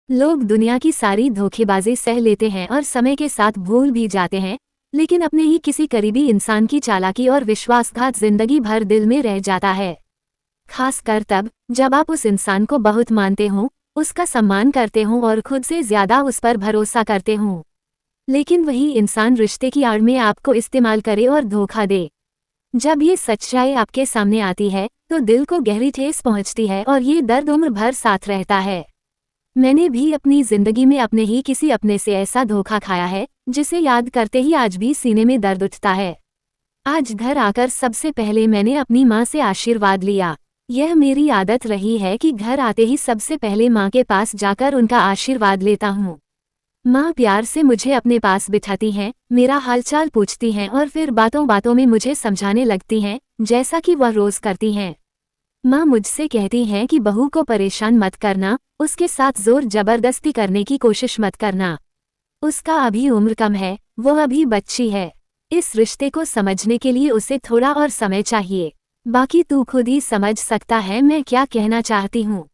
लोग दुनिया की सारी धोखेबाजी सह लेते हैं और समय के साथ भूल भी जाते हैं, लेकिन अपने ही किसी करीबी इंसान की चालाकी और विश्वासघात जिंदगी भर दिल में रह जाता है। खासकर तब जब आप उस इंसान को बहुत मानते हो, उसका सम्मान करते हो और खुद से ज्यादा उस पर भरोसा करते हो। लेकिन वही इंसान रिश्ते की आड़ में आपको इस्तेमाल करे और धोखा दे। जब ये सच्चाई आपके सामने आती है तो दिल को गहरी ठेस पहुंचती है और ये दर्द उम्र भर साथ रहता है। मैंने भी अपनी जिंदगी में अपने ही किसी अपने से ऐसा धोखा खाया है जिसे याद करते ही आज भी सीने में दर्द उठता है। आज घर आकर सबसे पहले मैंने अपनी माँ से आशीर्वाद लिया। यह मेरी आदत रही है कि घर आते ही सबसे पहले माँ के पास जाकर उनका आशीर्वाद लेता हूँ। माँ प्यार से मुझे अपने पास बिठाती हैं, मेरा हालचाल पूछती हैं और फिर बातों बातों में मुझे समझाने लगती हैं, जैसा कि वह रोज करती हैं। माँ मुझसे कहती हैं कि बहू को परेशान मत करना, उसके साथ जोर जबरदस्ती करने की कोशिश मत करना। उसका अभी उम्र कम है, वो अभी बच्ची है। इस रिश्ते को समझने के लिए उसे थोड़ा और समय चाहिए। बाकी तू खुद ही समझ सकता है मैं क्या कहना चाहती हूँ।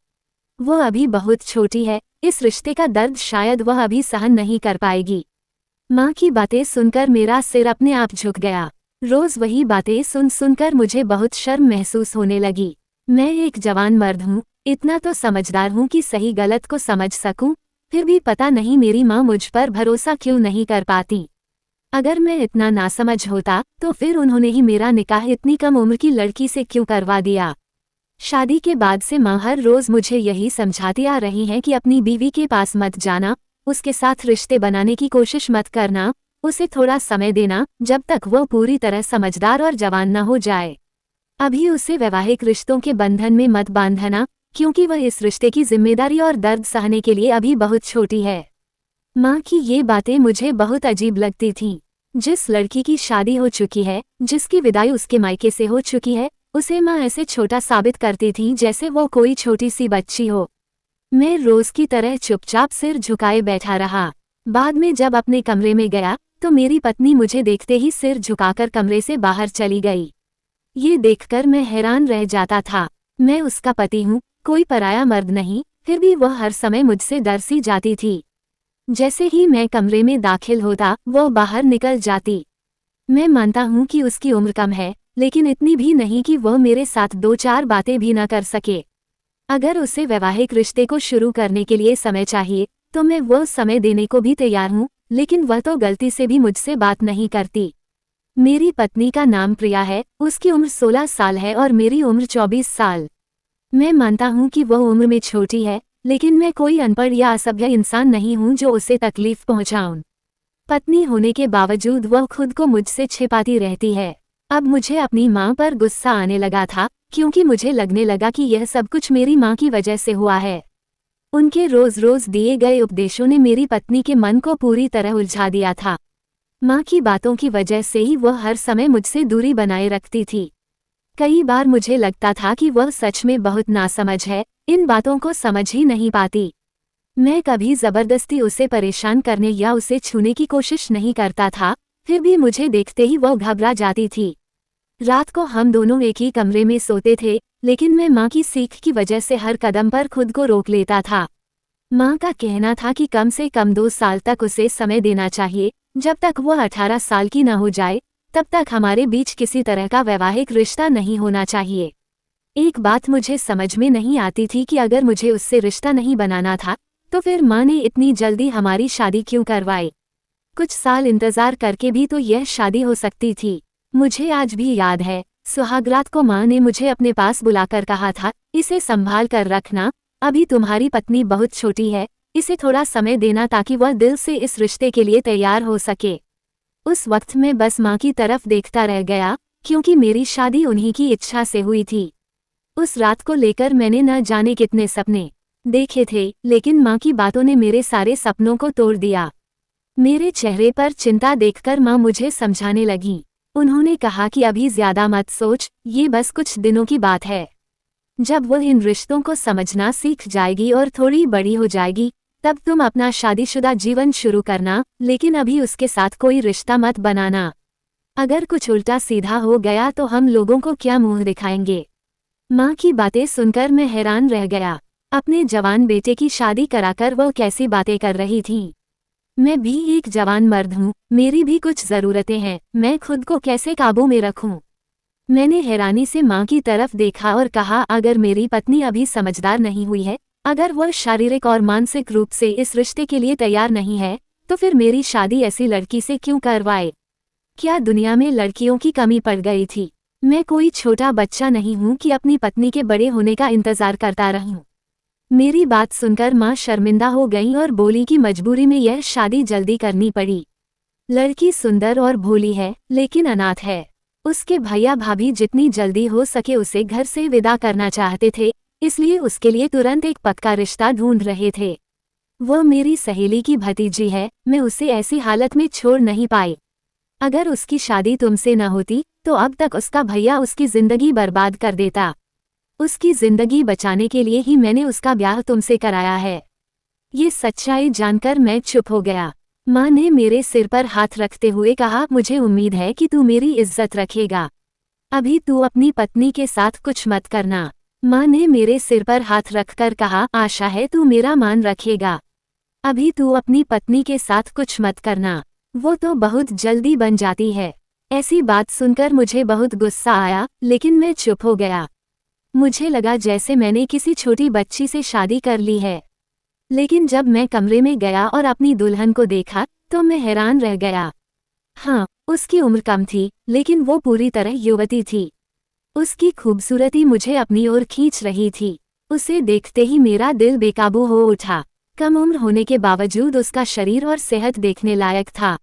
वो अभी बहुत छोटी है, इस रिश्ते का दर्द शायद वह अभी सहन नहीं कर पाएगी। माँ की बातें सुनकर मेरा सिर अपने आप झुक गया। रोज वही बातें सुन सुनकर मुझे बहुत शर्म महसूस होने लगी। मैं एक जवान मर्द हूँ, इतना तो समझदार हूँ कि सही गलत को समझ सकूं, फिर भी पता नहीं मेरी माँ मुझ पर भरोसा क्यों नहीं कर पाती। अगर मैं इतना नासमझ होता तो फिर उन्होंने ही मेरा निकाह इतनी कम उम्र की लड़की से क्यों करवा दिया। शादी के बाद से माँ हर रोज मुझे यही समझाती आ रही हैं कि अपनी बीवी के पास मत जाना, उसके साथ रिश्ते बनाने की कोशिश मत करना, उसे थोड़ा समय देना जब तक वो पूरी तरह समझदार और जवान न हो जाए। अभी उसे वैवाहिक रिश्तों के बंधन में मत बांधना, क्योंकि वह इस रिश्ते की जिम्मेदारी और दर्द सहने के लिए अभी बहुत छोटी है। माँ की ये बातें मुझे बहुत अजीब लगती थीं। जिस लड़की की शादी हो चुकी है, जिसकी विदाई उसके मायके से हो चुकी है, उसे माँ ऐसे छोटा साबित करती थी जैसे वो कोई छोटी सी बच्ची हो। मैं रोज की तरह चुपचाप सिर झुकाए बैठा रहा। बाद में जब अपने कमरे में गया तो मेरी पत्नी मुझे देखते ही सिर झुकाकर कमरे से बाहर चली गई। ये देखकर मैं हैरान रह जाता था। मैं उसका पति हूँ, कोई पराया मर्द नहीं, फिर भी वह हर समय मुझसे डर सी जाती थी। जैसे ही मैं कमरे में दाखिल होता वो बाहर निकल जाती। मैं मानता हूँ कि उसकी उम्र कम है, लेकिन इतनी भी नहीं कि वह मेरे साथ दो चार बातें भी न कर सके। अगर उसे वैवाहिक रिश्ते को शुरू करने के लिए समय चाहिए तो मैं वह समय देने को भी तैयार हूँ, लेकिन वह तो गलती से भी मुझसे बात नहीं करती। मेरी पत्नी का नाम प्रिया है, उसकी उम्र 16 साल है और मेरी उम्र 24 साल। मैं मानता हूँ कि वह उम्र में छोटी है, लेकिन मैं कोई अनपढ़ या असभ्य इंसान नहीं हूँ जो उसे तकलीफ पहुँचाऊं। पत्नी होने के बावजूद वह खुद को मुझसे छिपाती रहती है। अब मुझे अपनी माँ पर गुस्सा आने लगा था, क्योंकि मुझे लगने लगा कि यह सब कुछ मेरी माँ की वजह से हुआ है। उनके रोज रोज दिए गए उपदेशों ने मेरी पत्नी के मन को पूरी तरह उलझा दिया था। माँ की बातों की वजह से ही वह हर समय मुझसे दूरी बनाए रखती थी। कई बार मुझे लगता था कि वह सच में बहुत नासमझ है, इन बातों को समझ ही नहीं पाती। मैं कभी जबरदस्ती उसे परेशान करने या उसे छूने की कोशिश नहीं करता था, फिर भी मुझे देखते ही वह घबरा जाती थी। रात को हम दोनों एक ही कमरे में सोते थे, लेकिन मैं माँ की सीख की वजह से हर कदम पर खुद को रोक लेता था। माँ का कहना था कि कम से कम 2 साल तक उसे समय देना चाहिए, जब तक वह 18 साल की न हो जाए, तब तक हमारे बीच किसी तरह का वैवाहिक रिश्ता नहीं होना चाहिए। एक बात मुझे समझ में नहीं आती थी कि अगर मुझे उससे रिश्ता नहीं बनाना था, तो फिर माँ ने इतनी जल्दी हमारी शादी क्यों करवाई। कुछ साल इंतजार करके भी तो यह शादी हो सकती थी। मुझे आज भी याद है, सुहागरात को माँ ने मुझे अपने पास बुलाकर कहा था, इसे संभाल कर रखना, अभी तुम्हारी पत्नी बहुत छोटी है, इसे थोड़ा समय देना ताकि वह दिल से इस रिश्ते के लिए तैयार हो सके। उस वक्त मैं बस माँ की तरफ देखता रह गया, क्योंकि मेरी शादी उन्हीं की इच्छा से हुई थी। उस रात को लेकर मैंने न जाने कितने सपने देखे थे, लेकिन माँ की बातों ने मेरे सारे सपनों को तोड़ दिया। मेरे चेहरे पर चिंता देखकर माँ मुझे समझाने लगी। उन्होंने कहा कि अभी ज्यादा मत सोच, ये बस कुछ दिनों की बात है। जब वह इन रिश्तों को समझना सीख जाएगी और थोड़ी बड़ी हो जाएगी, तब तुम अपना शादीशुदा जीवन शुरू करना, लेकिन अभी उसके साथ कोई रिश्ता मत बनाना। अगर कुछ उल्टा सीधा हो गया तो हम लोगों को क्या मुंह दिखाएंगे। माँ की बातें सुनकर मैं हैरान रह गया। अपने जवान बेटे की शादी कराकर वो कैसी बातें कर रही थी। मैं भी एक जवान मर्द हूँ, मेरी भी कुछ ज़रूरतें हैं, मैं खुद को कैसे काबू में रखूं? मैंने हैरानी से माँ की तरफ देखा और कहा, अगर मेरी पत्नी अभी समझदार नहीं हुई है, अगर वह शारीरिक और मानसिक रूप से इस रिश्ते के लिए तैयार नहीं है, तो फिर मेरी शादी ऐसी लड़की से क्यों करवाए? क्या दुनिया में लड़कियों की कमी पड़ गई थी? मैं कोई छोटा बच्चा नहीं हूँ कि अपनी पत्नी के बड़े होने का इंतजार करता रहूं। मेरी बात सुनकर माँ शर्मिंदा हो गईं और बोली कि मजबूरी में यह शादी जल्दी करनी पड़ी। लड़की सुंदर और भोली है, लेकिन अनाथ है। उसके भैया भाभी जितनी जल्दी हो सके उसे घर से विदा करना चाहते थे, इसलिए उसके लिए तुरंत एक पक्का रिश्ता ढूंढ रहे थे। वह मेरी सहेली की भतीजी है, मैं उसे ऐसी हालत में छोड़ नहीं पाई। अगर उसकी शादी तुमसे न होती तो अब तक उसका भैया उसकी जिंदगी बर्बाद कर देता। उसकी जिंदगी बचाने के लिए ही मैंने उसका ब्याह तुमसे कराया है। ये सच्चाई जानकर मैं चुप हो गया। माँ ने मेरे सिर पर हाथ रखते हुए कहा, मुझे उम्मीद है कि तू मेरी इज्जत रखेगा। अभी तू अपनी पत्नी के साथ कुछ मत करना। माँ ने मेरे सिर पर हाथ रखकर कहा, आशा है तू मेरा मान रखेगा। अभी तू अपनी पत्नी के साथ कुछ मत करना, वो तो बहुत जल्दी बन जाती है। ऐसी बात सुनकर मुझे बहुत गुस्सा आया, लेकिन मैं चुप हो गया। मुझे लगा जैसे मैंने किसी छोटी बच्ची से शादी कर ली है। लेकिन जब मैं कमरे में गया और अपनी दुल्हन को देखा तो मैं हैरान रह गया। हाँ, उसकी उम्र कम थी, लेकिन वो पूरी तरह युवती थी। उसकी खूबसूरती मुझे अपनी ओर खींच रही थी। उसे देखते ही मेरा दिल बेकाबू हो उठा। कम उम्र होने के बावजूद उसका शरीर और सेहत देखने लायक था।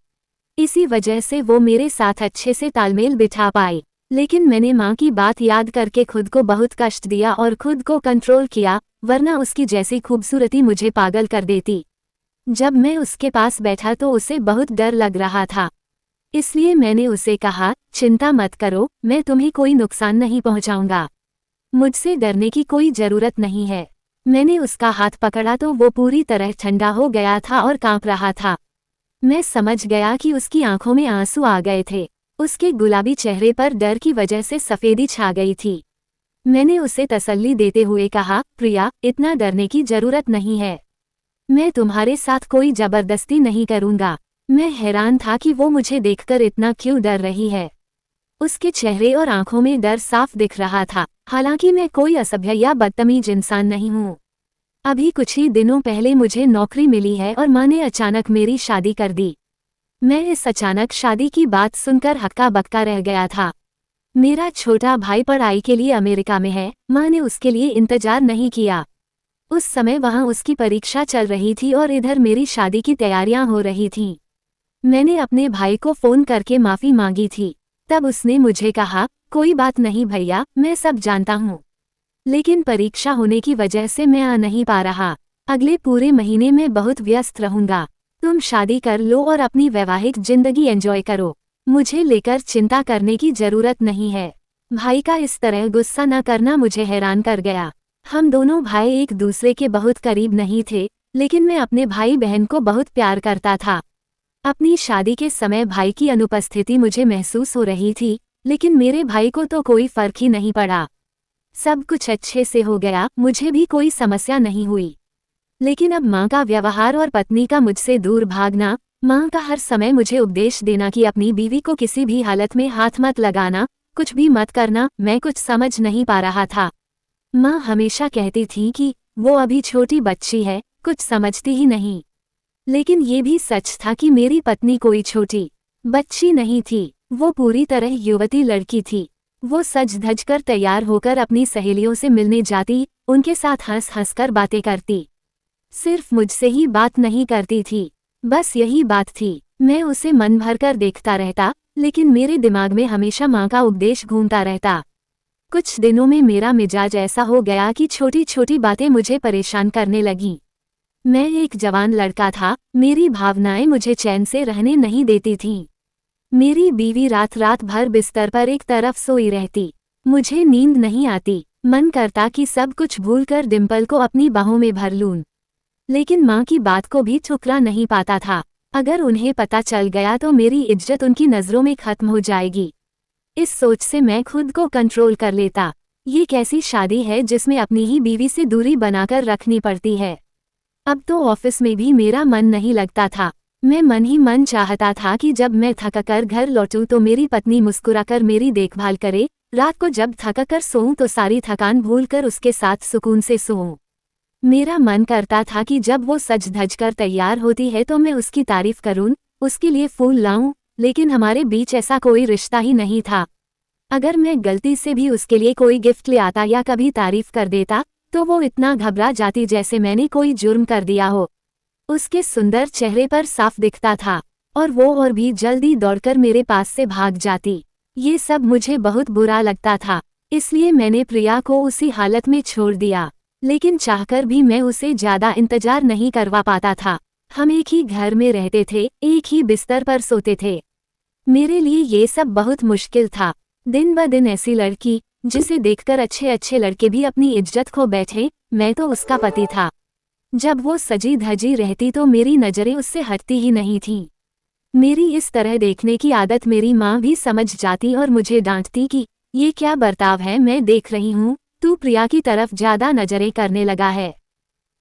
इसी वजह से वो मेरे साथ अच्छे से तालमेल बिठा पाई। लेकिन मैंने माँ की बात याद करके खुद को बहुत कष्ट दिया और खुद को कंट्रोल किया, वरना उसकी जैसी खूबसूरती मुझे पागल कर देती। जब मैं उसके पास बैठा तो उसे बहुत डर लग रहा था। इसलिए मैंने उसे कहा, चिंता मत करो, मैं तुम्हें कोई नुकसान नहीं पहुंचाऊंगा। मुझसे डरने की कोई जरूरत नहीं है। मैंने उसका हाथ पकड़ा तो वो पूरी तरह ठंडा हो गया था और कांप रहा था। मैं समझ गया कि उसकी आंखों में आंसू आ गए थे। उसके गुलाबी चेहरे पर डर की वजह से सफेदी छा गई थी। मैंने उसे तसल्ली देते हुए कहा, प्रिया, इतना डरने की जरूरत नहीं है। मैं तुम्हारे साथ कोई जबरदस्ती नहीं करूंगा। मैं हैरान था कि वो मुझे देखकर इतना क्यों डर रही है। उसके चेहरे और आंखों में डर साफ दिख रहा था। हालांकि मैं कोई असभ्य या बदतमीज इंसान नहीं हूँ। अभी कुछ ही दिनों पहले मुझे नौकरी मिली है और माँ ने अचानक मेरी शादी कर दी। मैं इस अचानक शादी की बात सुनकर हक्का बक्का रह गया था। मेरा छोटा भाई पढ़ाई के लिए अमेरिका में है, माँ ने उसके लिए इंतजार नहीं किया। उस समय वहाँ उसकी परीक्षा चल रही थी और इधर मेरी शादी की तैयारियां हो रही थीं। मैंने अपने भाई को फ़ोन करके माफ़ी मांगी थी। तब उसने मुझे कहा, कोई बात नहीं भैया, मैं सब जानता हूँ। लेकिन परीक्षा होने की वजह से मैं आ नहीं पा रहा। अगले पूरे महीने में बहुत व्यस्त रहूंगा। तुम शादी कर लो और अपनी वैवाहिक जिंदगी एंजॉय करो। मुझे लेकर चिंता करने की जरूरत नहीं है। भाई का इस तरह गुस्सा न करना मुझे हैरान कर गया। हम दोनों भाई एक दूसरे के बहुत करीब नहीं थे, लेकिन मैं अपने भाई बहन को बहुत प्यार करता था। अपनी शादी के समय भाई की अनुपस्थिति मुझे महसूस हो रही थी, लेकिन मेरे भाई को तो कोई फर्क ही नहीं पड़ा। सब कुछ अच्छे से हो गया, मुझे भी कोई समस्या नहीं हुई। लेकिन अब माँ का व्यवहार और पत्नी का मुझसे दूर भागना, माँ का हर समय मुझे उपदेश देना कि अपनी बीवी को किसी भी हालत में हाथ मत लगाना, कुछ भी मत करना, मैं कुछ समझ नहीं पा रहा था। माँ हमेशा कहती थी कि वो अभी छोटी बच्ची है, कुछ समझती ही नहीं। लेकिन ये भी सच था कि मेरी पत्नी कोई छोटी बच्ची नहीं थी, वो पूरी तरह युवती लड़की थी। वो सज धज कर तैयार होकर अपनी सहेलियों से मिलने जाती, उनके साथ हंस हंस कर बातें करती। सिर्फ मुझसे ही बात नहीं करती थी, बस यही बात थी। मैं उसे मन भर कर देखता रहता, लेकिन मेरे दिमाग में हमेशा माँ का उपदेश घूमता रहता। कुछ दिनों में मेरा मिजाज ऐसा हो गया कि छोटी छोटी बातें मुझे परेशान करने लगीं। मैं एक जवान लड़का था, मेरी भावनाएं मुझे चैन से रहने नहीं देती थीं। मेरी बीवी रात रात भर बिस्तर पर एक तरफ सोई रहती। मुझे नींद नहीं आती, मन करता कि सब कुछ भूलकर डिम्पल को अपनी बाहों में भर लूं। लेकिन माँ की बात को भी ठुकरा नहीं पाता था। अगर उन्हें पता चल गया तो मेरी इज्जत उनकी नज़रों में खत्म हो जाएगी। इस सोच से मैं खुद को कंट्रोल कर लेता। ये कैसी शादी है जिसमें अपनी ही बीवी से दूरी बनाकर रखनी पड़ती है। अब तो ऑफिस में भी मेरा मन नहीं लगता था। मैं मन ही मन चाहता था कि जब मैं थककर घर लौटूं तो मेरी पत्नी मुस्कुराकर मेरी देखभाल करे, रात को जब थककर सोऊं तो सारी थकान भूलकर उसके साथ सुकून से सोऊं। मेरा मन करता था कि जब वो सज धज कर तैयार होती है तो मैं उसकी तारीफ करूं, उसके लिए फूल लाऊं, लेकिन हमारे बीच ऐसा कोई रिश्ता ही नहीं था। अगर मैं गलती से भी उसके लिए कोई गिफ्ट ले आता या कभी तारीफ कर देता तो वो इतना घबरा जाती जैसे मैंने कोई जुर्म कर दिया हो। उसके सुंदर चेहरे पर साफ दिखता था और वो और भी जल्दी दौड़कर मेरे पास से भाग जाती। ये सब मुझे बहुत बुरा लगता था, इसलिए मैंने प्रिया को उसी हालत में छोड़ दिया। लेकिन चाहकर भी मैं उसे ज्यादा इंतजार नहीं करवा पाता था। हम एक ही घर में रहते थे, एक ही बिस्तर पर सोते थे। मेरे लिए ये सब बहुत मुश्किल था। दिन ब दिन ऐसी लड़की जिसे देखकर अच्छे अच्छे लड़के भी अपनी इज्जत खो बैठे, मैं तो उसका पति था। जब वो सजी धजी रहती तो मेरी नजरें उससे हटती ही नहीं थीं। मेरी इस तरह देखने की आदत मेरी माँ भी समझ जाती और मुझे डांटती कि ये क्या बर्ताव है, मैं देख रही हूँ तू प्रिया की तरफ ज्यादा नजरें करने लगा है।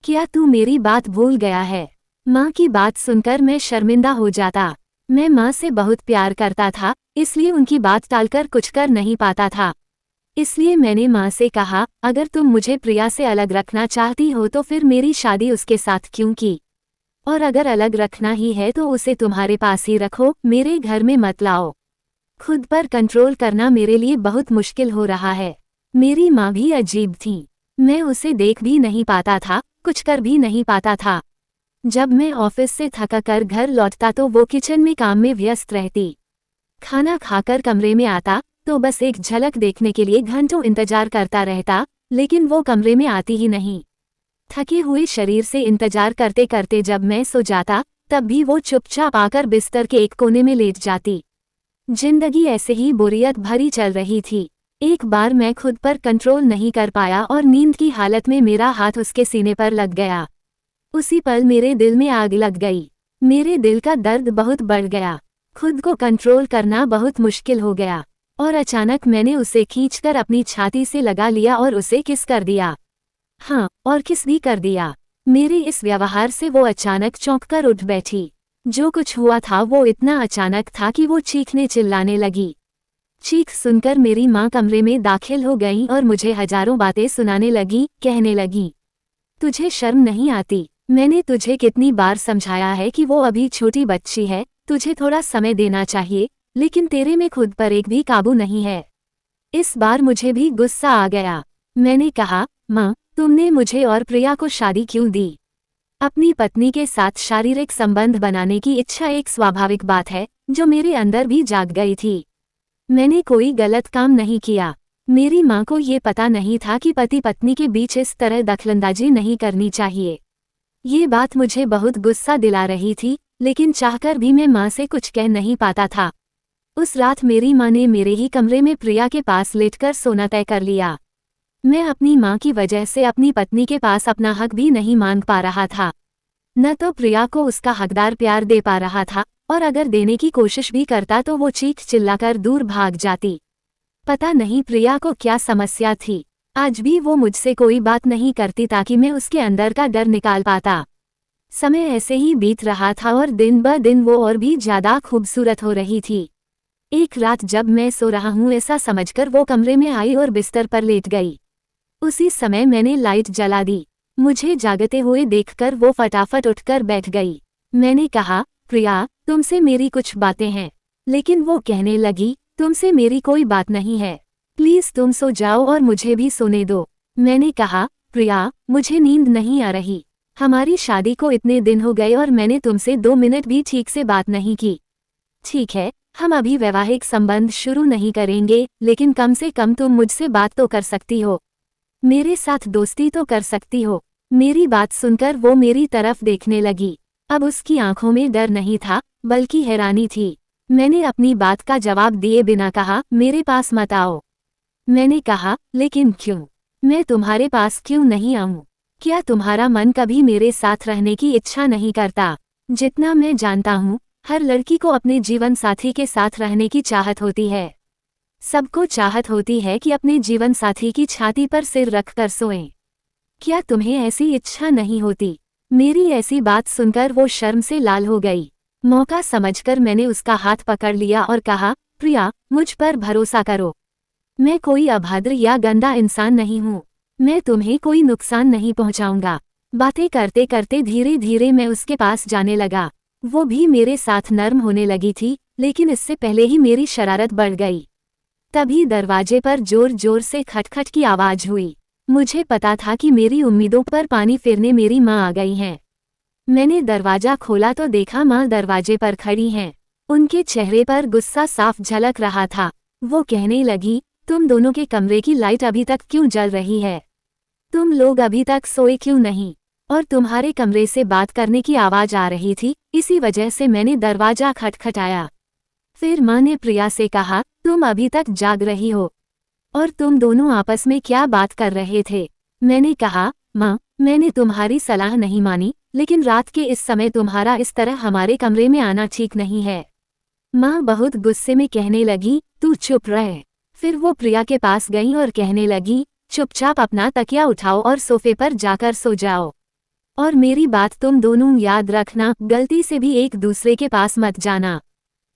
क्या तू मेरी बात भूल गया है? माँ की बात सुनकर मैं शर्मिंदा हो जाता। मैं माँ से बहुत प्यार करता था, इसलिए उनकी बात टालकर कुछ कर नहीं पाता था। इसलिए मैंने माँ से कहा, अगर तुम मुझे प्रिया से अलग रखना चाहती हो तो फिर मेरी शादी उसके साथ क्यों की? और अगर अलग रखना ही है तो उसे तुम्हारे पास ही रखो, मेरे घर में मत लाओ। खुद पर कंट्रोल करना मेरे लिए बहुत मुश्किल हो रहा है। मेरी माँ भी अजीब थी। मैं उसे देख भी नहीं पाता था, कुछ कर भी नहीं पाता था। जब मैं ऑफिस से थकाकर घर लौटता तो वो किचन में काम में व्यस्त रहती। खाना खाकर कमरे में आता तो बस एक झलक देखने के लिए घंटों इंतजार करता रहता, लेकिन वो कमरे में आती ही नहीं। थके हुए शरीर से इंतजार करते करते जब मैं सो जाता तब भी वो चुपचाप आकर बिस्तर के एक कोने में लेट जाती। जिंदगी ऐसे ही बोरियत भरी चल रही थी। एक बार मैं खुद पर कंट्रोल नहीं कर पाया और नींद की हालत में मेरा हाथ उसके सीने पर लग गया। उसी पल मेरे दिल में आग लग गई। मेरे दिल का दर्द बहुत बढ़ गया। खुद को कंट्रोल करना बहुत मुश्किल हो गया और अचानक मैंने उसे खींचकर अपनी छाती से लगा लिया और उसे किस कर दिया। हाँ, और किस भी कर दिया। मेरे इस व्यवहार से वो अचानक चौंककर उठ बैठी। जो कुछ हुआ था वो इतना अचानक था कि वो चीखने चिल्लाने लगी। चीख सुनकर मेरी माँ कमरे में दाखिल हो गई और मुझे हजारों बातें सुनाने लगी, कहने लगी, तुझे शर्म नहीं आती? मैंने तुझे कितनी बार समझाया है कि वो अभी छोटी बच्ची है, तुझे थोड़ा समय देना चाहिए, लेकिन तेरे में खुद पर एक भी काबू नहीं है। इस बार मुझे भी गुस्सा आ गया। मैंने कहा, माँ, तुमने मुझे और प्रिया को शादी क्यों दी? अपनी पत्नी के साथ शारीरिक संबंध बनाने की इच्छा एक स्वाभाविक बात है जो मेरे अंदर भी जाग गई थी। मैंने कोई गलत काम नहीं किया। मेरी माँ को ये पता नहीं था कि पति पत्नी के बीच इस तरह दखलंदाजी नहीं करनी चाहिए। ये बात मुझे बहुत गुस्सा दिला रही थी, लेकिन चाहकर भी मैं माँ से कुछ कह नहीं पाता था। उस रात मेरी माँ ने मेरे ही कमरे में प्रिया के पास लेटकर सोना तय कर लिया। मैं अपनी माँ की वजह से अपनी पत्नी के पास अपना हक भी नहीं मांग पा रहा था। न तो प्रिया को उसका हकदार प्यार दे पा रहा था, और अगर देने की कोशिश भी करता तो वो चीख चिल्लाकर दूर भाग जाती। पता नहीं प्रिया को क्या समस्या थी। आज भी वो मुझसे कोई बात नहीं करती ताकि मैं उसके अंदर का डर निकाल पाता। समय ऐसे ही बीत रहा था और दिन ब दिन वो और भी ज्यादा खूबसूरत हो रही थी। एक रात जब मैं सो रहा हूँ ऐसा समझकर वो कमरे में आई और बिस्तर पर लेट गई। उसी समय मैंने लाइट जला दी। मुझे जागते हुए देखकर वो फटाफट उठकर बैठ गई। मैंने कहा, प्रिया, तुमसे मेरी कुछ बातें हैं। लेकिन वो कहने लगी, तुमसे मेरी कोई बात नहीं है, प्लीज तुम सो जाओ और मुझे भी सोने दो। मैंने कहा, प्रिया, मुझे नींद नहीं आ रही। हमारी शादी को इतने दिन हो गए और मैंने तुमसे 2 मिनट भी ठीक से बात नहीं की। ठीक है, हम अभी वैवाहिक संबंध शुरू नहीं करेंगे, लेकिन कम से कम तुम मुझसे बात तो कर सकती हो, मेरे साथ दोस्ती तो कर सकती हो। मेरी बात सुनकर वो मेरी तरफ देखने लगी। अब उसकी आंखों में डर नहीं था, बल्कि हैरानी थी। मैंने अपनी बात का जवाब दिए बिना कहा, मेरे पास मत आओ। मैंने कहा, लेकिन क्यों? मैं तुम्हारे पास क्यों नहीं आऊं? क्या तुम्हारा मन कभी मेरे साथ रहने की इच्छा नहीं करता? जितना मैं जानता हूँ, हर लड़की को अपने जीवन साथी के साथ रहने की चाहत होती है। सबको चाहत होती है कि अपने जीवन साथी की छाती पर सिर रखकर सोएं। क्या तुम्हें ऐसी इच्छा नहीं होती? मेरी ऐसी बात सुनकर वो शर्म से लाल हो गई। मौका समझकर मैंने उसका हाथ पकड़ लिया और कहा, प्रिया, मुझ पर भरोसा करो। मैं कोई अभद्र या गंदा इंसान नहीं हूँ। मैं तुम्हें कोई नुकसान नहीं पहुँचाऊंगा। बातें करते करते धीरे धीरे मैं उसके पास जाने लगा। वो भी मेरे साथ नर्म होने लगी थी, लेकिन इससे पहले ही मेरी शरारत बढ़ गई। तभी दरवाजे पर जोर जोर से खटखट की आवाज हुई। मुझे पता था कि मेरी उम्मीदों पर पानी फेरने मेरी माँ आ गई हैं। मैंने दरवाजा खोला तो देखा माँ दरवाजे पर खड़ी हैं। उनके चेहरे पर गुस्सा साफ झलक रहा था। वो कहने लगी, तुम दोनों के कमरे की लाइट अभी तक क्यों जल रही है? तुम लोग अभी तक सोए क्यों नहीं? और तुम्हारे कमरे से बात करने की आवाज आ रही थी, इसी वजह से मैंने दरवाजा खटखटाया। फिर माँ ने प्रिया से कहा, तुम अभी तक जाग रही हो और तुम दोनों आपस में क्या बात कर रहे थे? मैंने कहा, माँ, मैंने तुम्हारी सलाह नहीं मानी, लेकिन रात के इस समय तुम्हारा इस तरह हमारे कमरे में आना ठीक नहीं है। माँ बहुत गुस्से में कहने लगी, तू चुप रह। फिर वो प्रिया के पास गई और कहने लगी, चुपचाप अपना तकिया उठाओ और सोफे पर जाकर सो जाओ। और मेरी बात तुम दोनों याद रखना, गलती से भी एक दूसरे के पास मत जाना।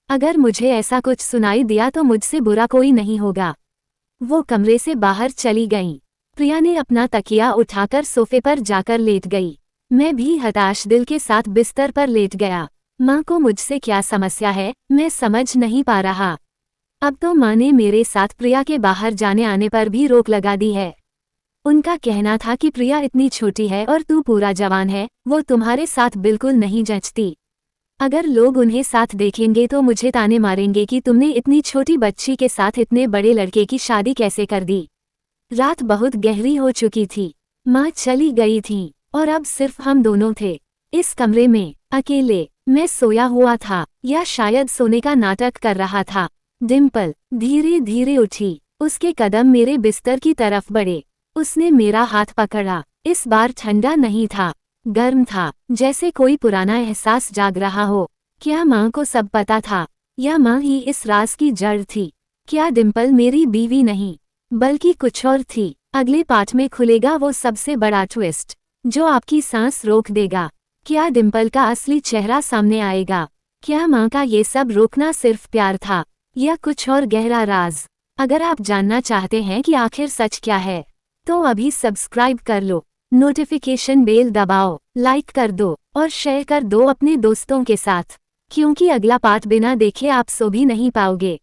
अगर मुझे ऐसा कुछ सुनाई दिया तो मुझसे बुरा कोई नहीं होगा। वो कमरे से बाहर चली गईं। प्रिया ने अपना तकिया उठाकर सोफे पर जाकर लेट गई। मैं भी हताश दिल के साथ बिस्तर पर लेट गया। माँ को मुझसे क्या समस्या है, मैं समझ नहीं पा रहा। अब तो माँ ने मेरे साथ प्रिया के बाहर जाने आने पर भी रोक लगा दी है। उनका कहना था कि प्रिया इतनी छोटी है और तू पूरा जवान है, वो तुम्हारे साथ बिल्कुल नहीं जचती। अगर लोग उन्हें साथ देखेंगे तो मुझे ताने मारेंगे कि तुमने इतनी छोटी बच्ची के साथ इतने बड़े लड़के की शादी कैसे कर दी। रात बहुत गहरी हो चुकी थी। माँ चली गई थी और अब सिर्फ हम दोनों थे इस कमरे में, अकेले। मैं सोया हुआ था या शायद सोने का नाटक कर रहा था। डिम्पल धीरे धीरे उठी। उसके कदम मेरे बिस्तर की तरफ बढ़े। उसने मेरा हाथ पकड़ा। इस बार ठंडा नहीं था, गर्म था, जैसे कोई पुराना एहसास जाग रहा हो। क्या माँ को सब पता था, या माँ ही इस राज की जड़ थी? क्या डिम्पल मेरी बीवी नहीं, बल्कि कुछ और थी? अगले पार्ट में खुलेगा वो सबसे बड़ा ट्विस्ट, जो आपकी सांस रोक देगा। क्या डिम्पल का असली चेहरा सामने आएगा? क्या माँ का ये सब रोकना सिर्फ प्यार था, या कुछ और गहरा राज? अगर आप जानना चाहते हैं कि आखिर सच क्या है, तो अभी सब्सक्राइब कर लो, नोटिफिकेशन बेल दबाओ, लाइक कर दो और शेयर कर दो अपने दोस्तों के साथ, क्योंकि अगला पार्ट बिना देखे आप सो भी नहीं पाओगे।